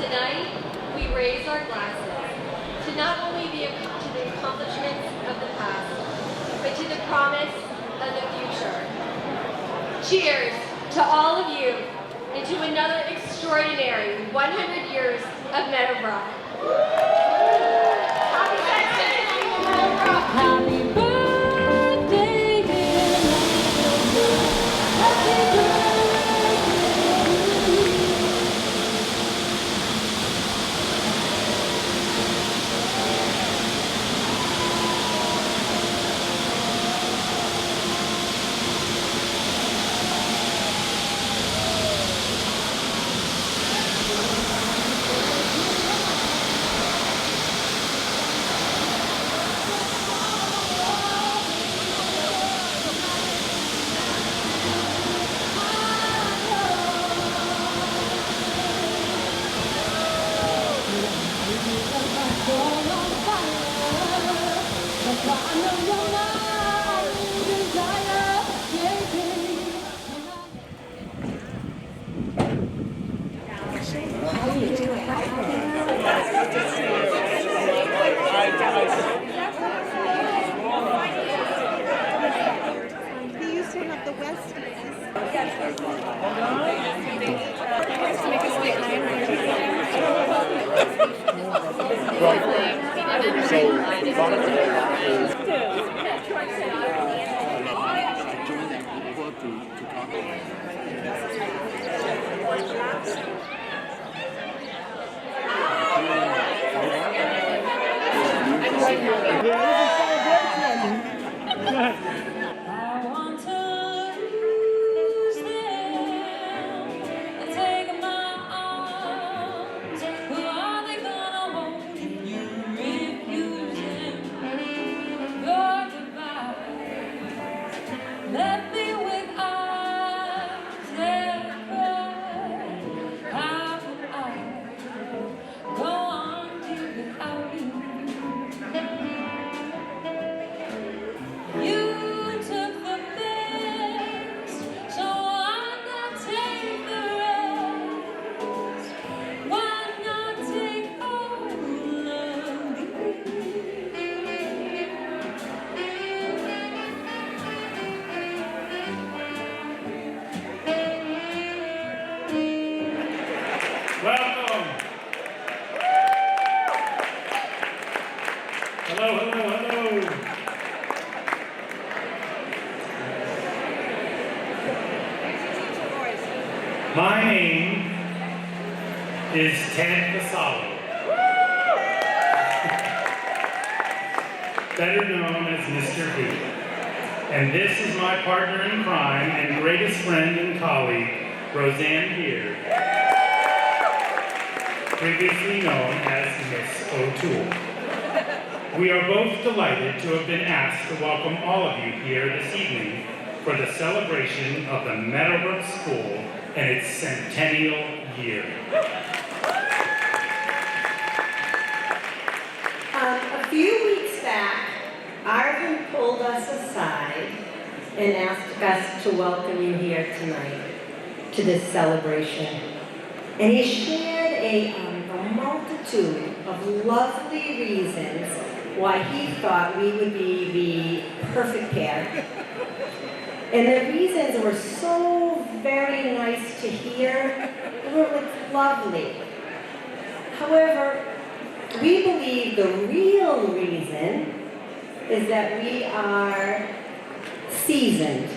Tonight, we raise our glasses to not only to the accomplishments of the past, but to the promise of the future. Cheers to all of you and to another extraordinary 100 years of Meadowbrook. Happy Thanksgiving, Meadowbrook! Happy birthday, dear Meadowbrook. Happy birthday. Welcome. Hello, hello, hello. My name is Ted Vassallo, better known as Mr. V. And this is my partner in crime and greatest friend and colleague, Roseanne Beard, previously known as Miss O'Toole. We are both delighted to have been asked to welcome all of you here this evening for the celebration of the Meadowbrook School and its centennial year. A few weeks back, Arvin pulled us aside and asked us to welcome you here tonight to this celebration. And he shared a multitude of lovely reasons why he thought we would be the perfect pair. And the reasons were so very nice to hear. They were lovely. However, we believe the real reason is that we are seasoned,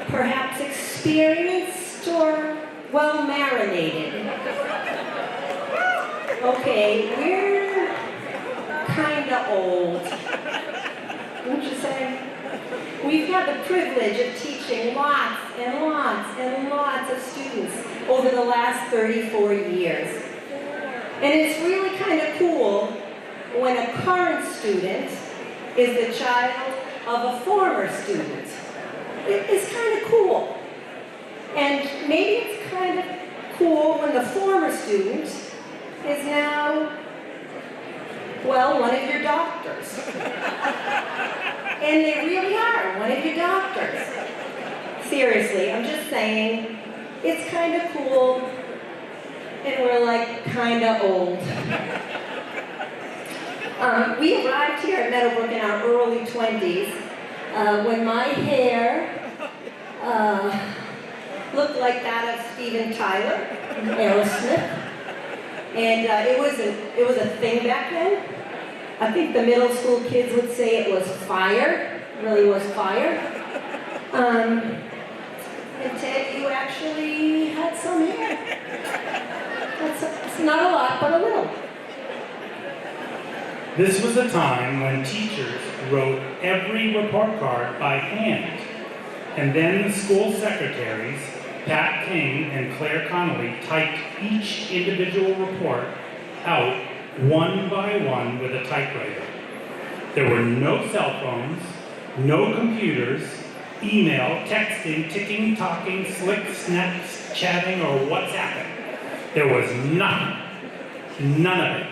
perhaps experienced or well marinated. Okay, we're kind of old, wouldn't you say? We've had the privilege of teaching lots and lots and lots of students over the last 34 years. And it's really kind of cool when a current student is the child of a former student. It's kind of cool. And maybe it's kind of cool when the former student is now, well, one of your doctors. And they really are one of your doctors. Seriously, I'm just saying, it's kind of cool and we're like kinda old. We arrived here at Meadowbrook in our early 20s when my hair looked like that of Steven Tyler, Aerosmith. And it was a thing back then. I think the middle school kids would say it was fire, it really was fire. And Ted, you actually had some hair. It's not a lot, but a little. This was a time when teachers wrote every report card by hand, and then the school secretaries, Pat King and Claire Connolly, typed each individual report out one by one with a typewriter. There were no cell phones, no computers, email, texting, ticking, talking, slick, snaps, chatting, or WhatsApping. There was none of it.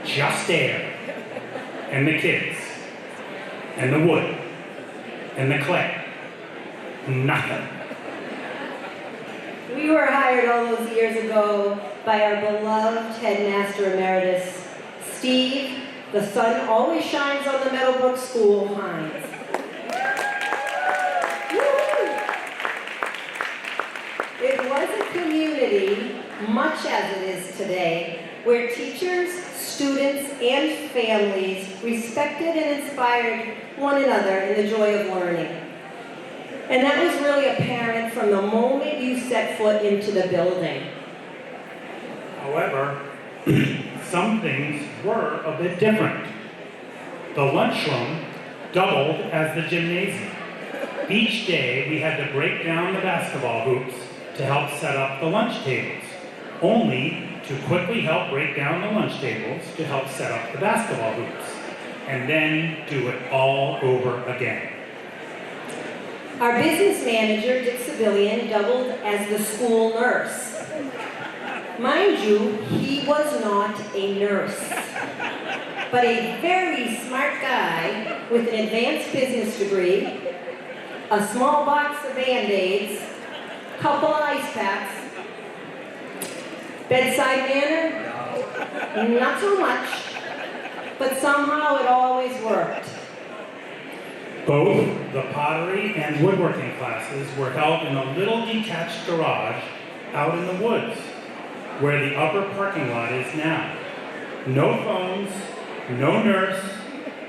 Just air, and the kids, and the wood, and the clay. Nothing. We were hired all those years ago by our beloved headmaster emeritus, Steve. The sun always shines on the Meadowbrook School, Hines. It was a community, much as it is today, where teachers, students, and families respected and inspired one another in the joy of learning. And that was really apparent from the moment you set foot into the building. However, some things were a bit different. The lunchroom doubled as the gymnasium. Each day we had to break down the basketball hoops to help set up the lunch tables, only to quickly help break down the lunch tables to help set up the basketball hoops, and then do it all over again. Our business manager, Dick Civilian, doubled as the school nurse. Mind you, he was not a nurse, but a very smart guy with an advanced business degree, a small box of Band-Aids, couple of ice packs. Bedside manner? Not so much, but somehow it always worked. Both the pottery and woodworking classes were held in a little detached garage out in the woods, where the upper parking lot is now. No phones, no nurse,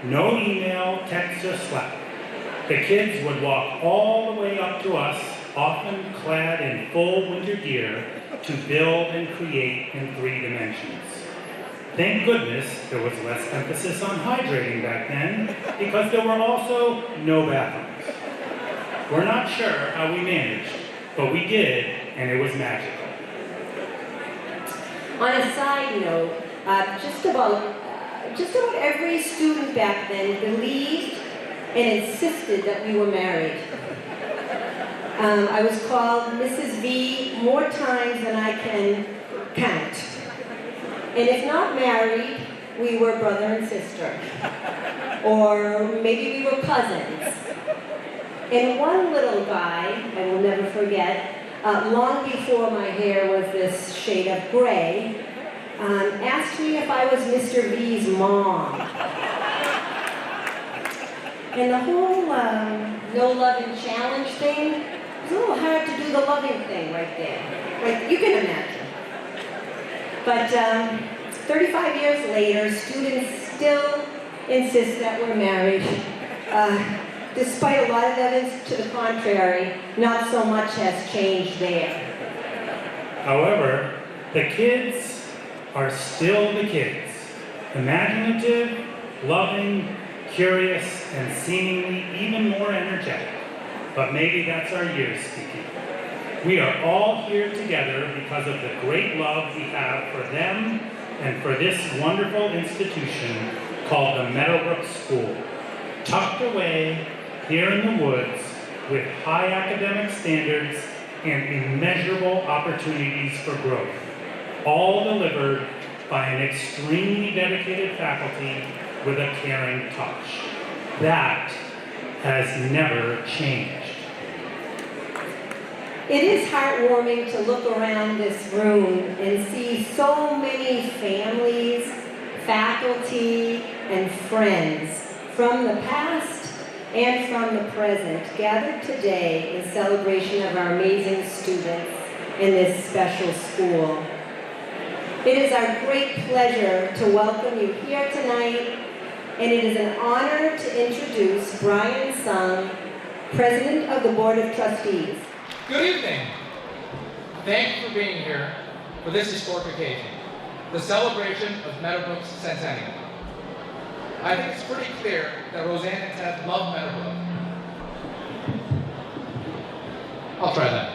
no email, text, or Slack. The kids would walk all the way up to us, often clad in full winter gear, to build and create in 3 dimensions. Thank goodness there was less emphasis on hydrating back then, because there were also no bathrooms. We're not sure how we managed, but we did, and it was magical. On a side note, just about every student back then believed and insisted that we were married. I was called Mrs. V more times than I can count. And if not married, we were brother and sister. Or maybe we were cousins. And one little guy, I will never forget, long before my hair was this shade of gray, asked me if I was Mr. V's mom. And the whole no loving challenge thing, it's a little hard to do the loving thing right there. Like, you can imagine. But 35 years later, students still insist that we're married. Despite a lot of evidence to the contrary, not so much has changed there. However, the kids are still the kids. Imaginative, loving, curious, and seemingly even more energetic. But maybe that's our years speaking. We are all here together because of the great love we have for them and for this wonderful institution called the Meadowbrook School, tucked away here in the woods with high academic standards and immeasurable opportunities for growth, all delivered by an extremely dedicated faculty with a caring touch. That has never changed. It is heartwarming to look around this room and see so many families, faculty, and friends from the past and from the present gathered today in celebration of our amazing students in this special school. It is our great pleasure to welcome you here tonight, and it is an honor to introduce Brian Sung, President of the Board of Trustees. Good evening. Thank you for being here for this historic occasion, the celebration of Meadowbrook Centennial. I think it's pretty clear that Roseanne and Ted love Meadowbrook. I'll try that.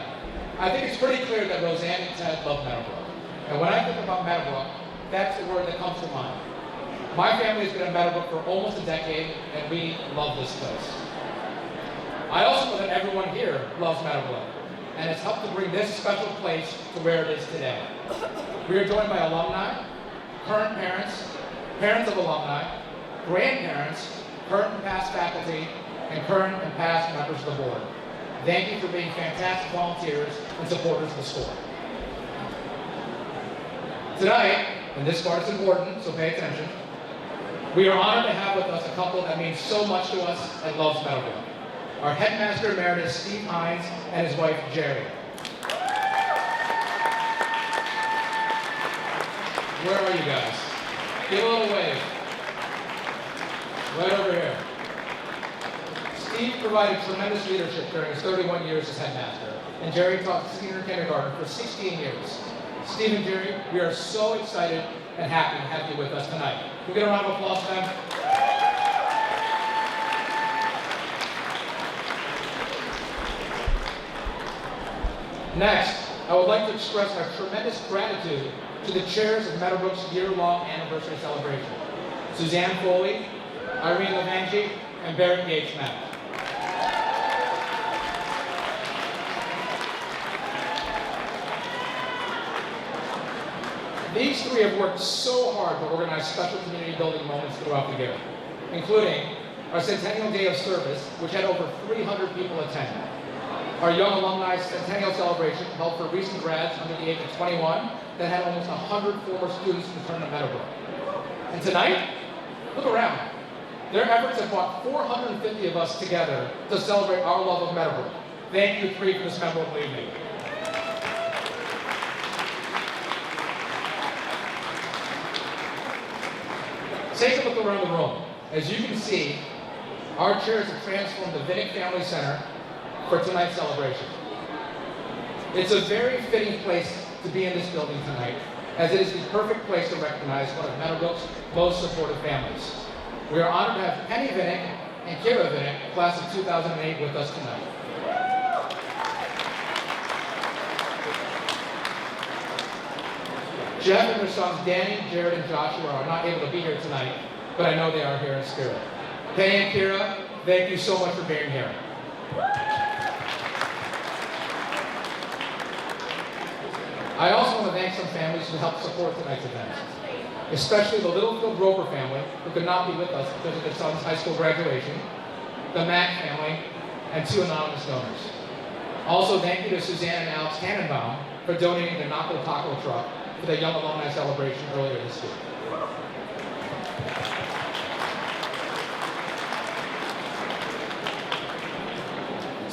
I think it's pretty clear that Roseanne and Ted love Meadowbrook. And when I think about Meadowbrook, that's the word that comes to mind. My family's been in Meadowbrook for almost a decade, and we love this place. I also know that everyone here loves Meadowbrook, and it's helped to bring this special place to where it is today. We are joined by alumni, current parents, parents of alumni, grandparents, current and past faculty, and current and past members of the board. Thank you for being fantastic volunteers and supporters of the school. Tonight, and this part is important, so pay attention, we are honored to have with us a couple that means so much to us and loves Meadowbrook. Our headmaster emeritus, Steve Hines, and his wife, Jerry. Where are you guys? Give a little wave. Right over here. Steve provided tremendous leadership during his 31 years as headmaster, and Jerry taught senior kindergarten for 16 years. Steve and Jerry, we are so excited and happy to have you with us tonight. Can we get a round of applause for them? Next, I would like to express our tremendous gratitude to the chairs of Meadowbrook's year-long anniversary celebration, Suzanne Foley, Irene Levangie, and Barrett Yates-Mack. These three have worked so hard to organize special community building moments throughout the year, including our Centennial Day of Service, which had over 300 people attend. Our Young Alumni Centennial Celebration held for recent grads under the age of 21 that had almost 100 former students return to Meadowbrook. And tonight, look around. Their efforts have brought 450 of us together to celebrate our love of Meadowbrook. Thank you three for this memorable evening. Take a look around the room. As you can see, our chairs have transformed the Vinnick Family Center for tonight's celebration. It's a very fitting place to be in this building tonight, as it is the perfect place to recognize one of Meadowbrook's most supportive families. We are honored to have Penny Vinnick and Kira Vinnick, class of 2008, with us tonight. Jeff and their sons Danny, Jared, and Joshua are not able to be here tonight, but I know they are here in spirit. Penny and Kira, thank you so much for being here. I also want to thank some families who helped support tonight's event, especially the Littlefield Roper family, who could not be with us because of their son's high school graduation, the Mack family, and 2 anonymous donors. Also, thank you to Suzanne and Alex Tannenbaum for donating the Naco Taco truck for the Young Alumni Celebration earlier this week.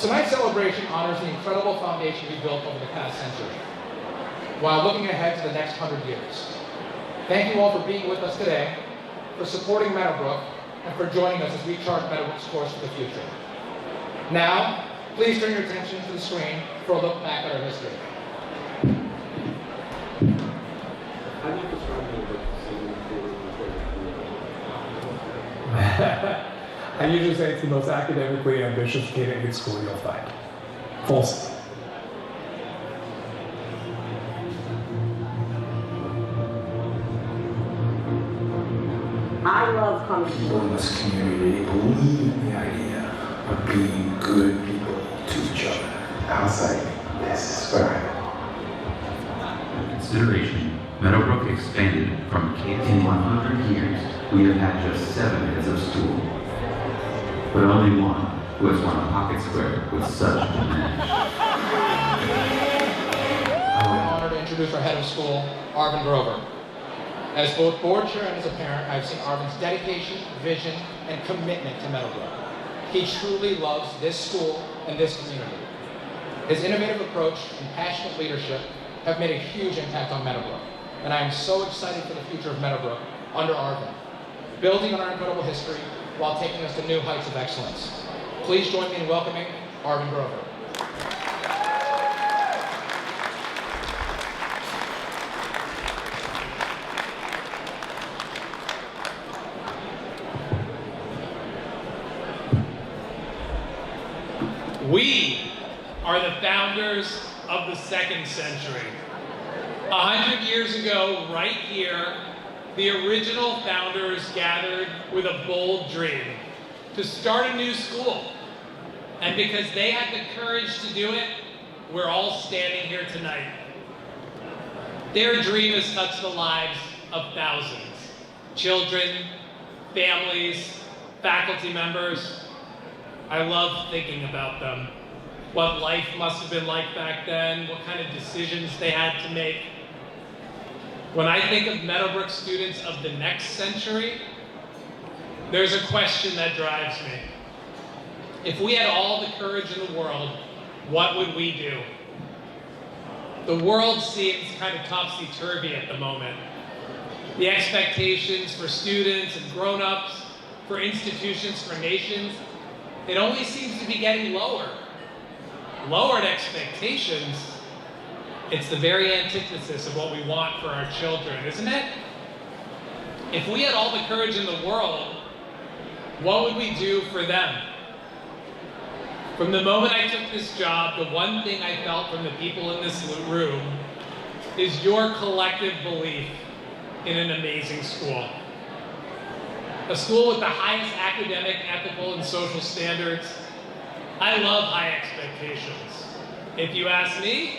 Tonight's celebration honors the incredible foundation we built over the past century, while looking ahead to the next 100 years. Thank you all for being with us today, for supporting Meadowbrook, and for joining us as we chart Meadowbrook's course for the future. Now, please turn your attention to the screen for a look back at our history. I usually say it's the most academically ambitious kid in your school you'll find. False. I love coming to People in this community believe in the idea of being good people to each other. I was like, this is where I Consideration, Meadowbrook expanded from K in 100 years. We have had just 7 heads of school, but only one who has won a pocket square with such panache. introduce our head of school, Arvin Grover. As both board chair and as a parent, I've seen Arvin's dedication, vision, and commitment to Meadowbrook. He truly loves this school and this community. His innovative approach and passionate leadership have made a huge impact on Meadowbrook, and I am so excited for the future of Meadowbrook under Arvin, building on our incredible history while taking us to new heights of excellence. Please join me in welcoming Arvin Grover. We are the founders of the 2nd century. 100 years ago, right here, the original founders gathered with a bold dream to start a new school. And because they had the courage to do it, we're all standing here tonight. Their dream has touched the lives of thousands. Children, families, faculty members. I love thinking about them. What life must have been like back then, what kind of decisions they had to make. When I think of Meadowbrook students of the next century, there's a question that drives me. If we had all the courage in the world, what would we do? The world seems kind of topsy-turvy at the moment. The expectations for students and grown-ups, for institutions, for nations, it only seems to be getting lower. Lowered expectations, it's the very antithesis of what we want for our children, isn't it? If we had all the courage in the world, what would we do for them? From the moment I took this job, the one thing I felt from the people in this room is your collective belief in an amazing school. A school with the highest academic, ethical, and social standards. I love high expectations. If you ask me,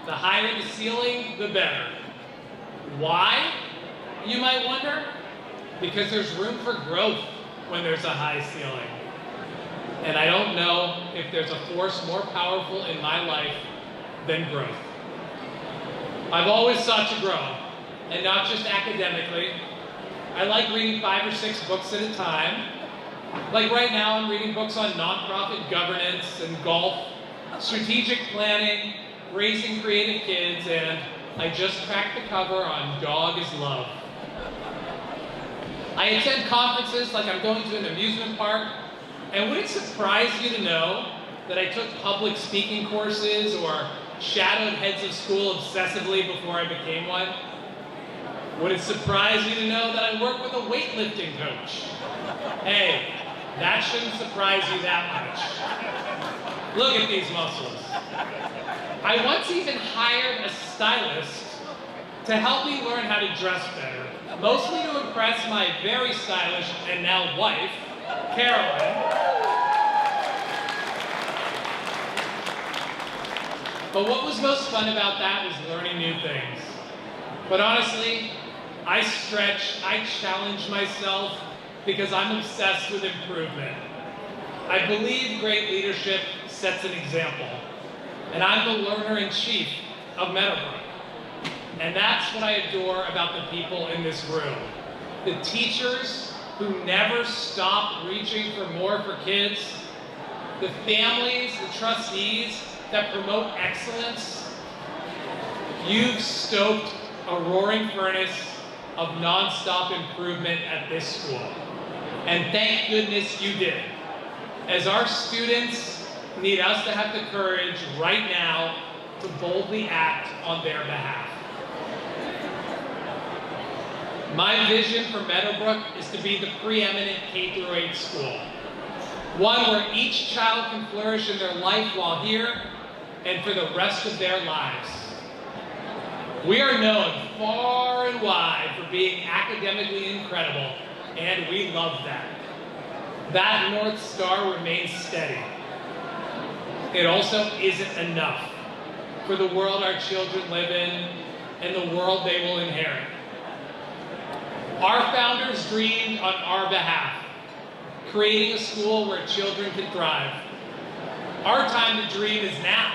the higher the ceiling, the better. Why, you might wonder? Because there's room for growth when there's a high ceiling. And I don't know if there's a force more powerful in my life than growth. I've always sought to grow, and not just academically. I like reading 5 or 6 books at a time. Like right now, I'm reading books on nonprofit governance and golf, strategic planning, raising creative kids, and I just cracked the cover on Dog is Love. I attend conferences like I'm going to an amusement park, and would it surprise you to know that I took public speaking courses or shadowed heads of school obsessively before I became one? Would it surprise you to know that I work with a weightlifting coach? Hey, that shouldn't surprise you that much. Look at these muscles. I once even hired a stylist to help me learn how to dress better, mostly to impress my very stylish and now wife, Carolyn. But what was most fun about that was learning new things. But honestly, I stretch, I challenge myself because I'm obsessed with improvement. I believe great leadership sets an example. And I'm the learner-in-chief of Meadowbrook. And that's what I adore about the people in this room. The teachers who never stop reaching for more for kids, the families, the trustees that promote excellence. You've stoked a roaring furnace of nonstop improvement at this school. And thank goodness you did. As our students need us to have the courage right now to boldly act on their behalf. My vision for Meadowbrook is to be the preeminent K-8 school. One where each child can flourish in their life while here and for the rest of their lives. We are known far and wide for being academically incredible, and we love that. That North Star remains steady. It also isn't enough for the world our children live in and the world they will inherit. Our founders dreamed on our behalf, creating a school where children can thrive. Our time to dream is now.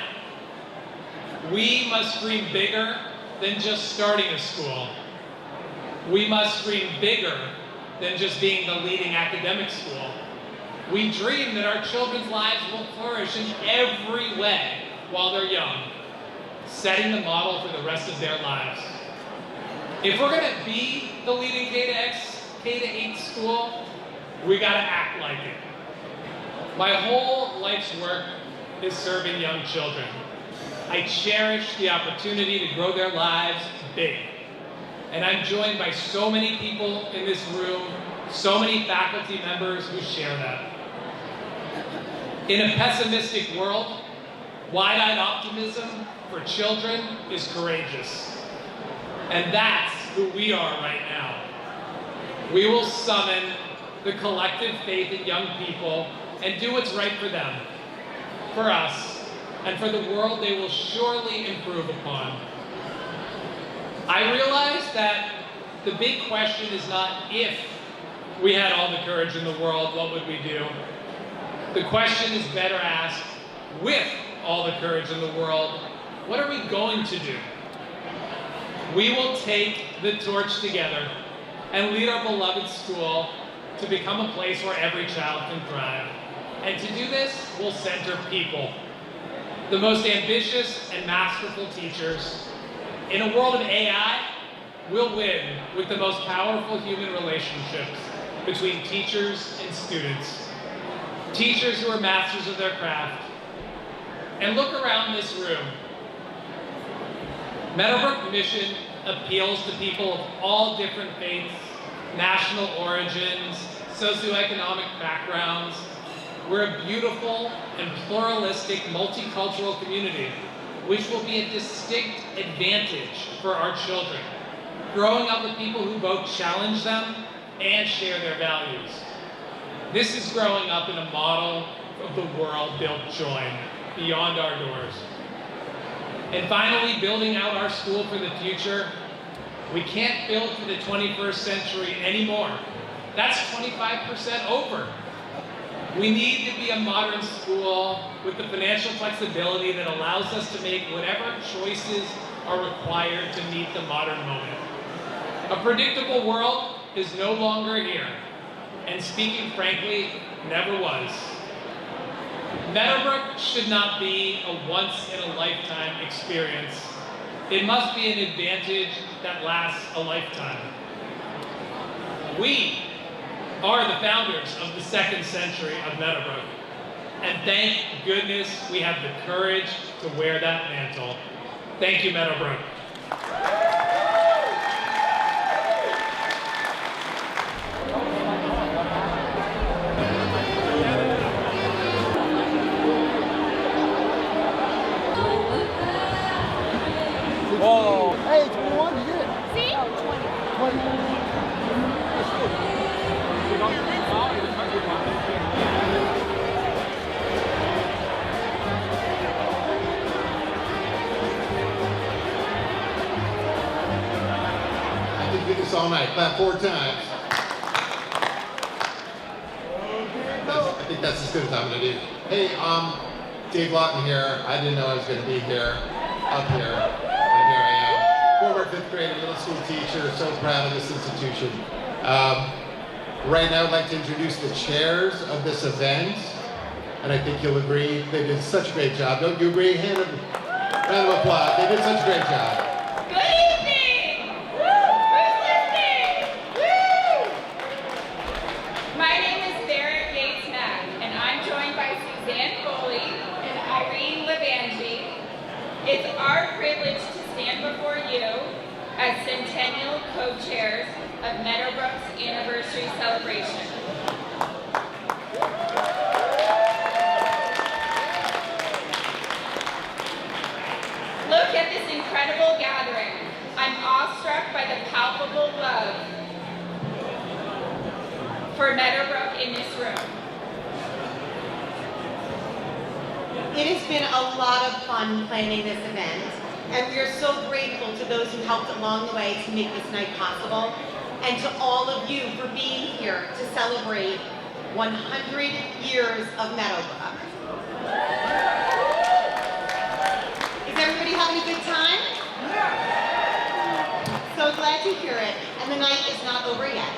We must dream bigger than just starting a school. We must dream bigger than just being the leading academic school. We dream that our children's lives will flourish in every way while they're young, setting the model for the rest of their lives. If we're going to be the leading K-8 school, we got to act like it. My whole life's work is serving young children. I cherish the opportunity to grow their lives big. And I'm joined by so many people in this room, so many faculty members who share that. In a pessimistic world, wide-eyed optimism for children is courageous. And that's who we are right now. We will summon the collective faith in young people and do what's right for them, for us, and for the world they will surely improve upon. I realize that the big question is not if we had all the courage in the world, what would we do? The question is better asked, with all the courage in the world, what are we going to do? We will take the torch together and lead our beloved school to become a place where every child can thrive. And to do this, we'll center people, the most ambitious and masterful teachers. In a world of AI, we'll win with the most powerful human relationships between teachers and students. Teachers who are masters of their craft. And look around this room. Meadowbrook mission appeals to people of all different faiths, national origins, socioeconomic backgrounds. We're a beautiful and pluralistic multicultural community, which will be a distinct advantage for our children, growing up with people who both challenge them and share their values. This is growing up in a model of the world built joy beyond our doors. And finally, building out our school for the future. We can't build for the 21st century anymore. That's 25% over. We need to be a modern school with the financial flexibility that allows us to make whatever choices are required to meet the modern moment. A predictable world is no longer here, and speaking frankly, never was. Meadowbrook should not be a once-in-a-lifetime experience. It must be an advantage that lasts a lifetime. We are the founders of the second century of Meadowbrook. And thank goodness we have the courage to wear that mantle. Thank you, Meadowbrook. Whoa. Hey, 21, you get it. See? 20. I can do this all night. Clap 4 times. I think that's as good as I'm going to do. Hey, Dave Lawton here. I didn't know I was going to be here, up here, but here I am. Former 5th grade middle school teacher, so proud of this institution. Right now I'd like to introduce the chairs of this event, and I think you'll agree they did such a great job. Don't you agree? Round of applause. They did such a great job. Good evening! Who's listening? Woo! My name is Barrett Yates-Mack, and I'm joined by Suzanne Foley and Irene Levangie. It's our privilege to stand before you as Centennial co-chairs of Meadowbrook's anniversary celebration. Look at this incredible gathering. I'm awestruck by the palpable love for Meadowbrook in this room. It has been a lot of fun planning this event, and we are so grateful to those who helped along the way to make this night possible, and to all of you for being here to celebrate 100 years of Meadowbrook. Is everybody having a good time? so glad to hear it, and the night is not over yet.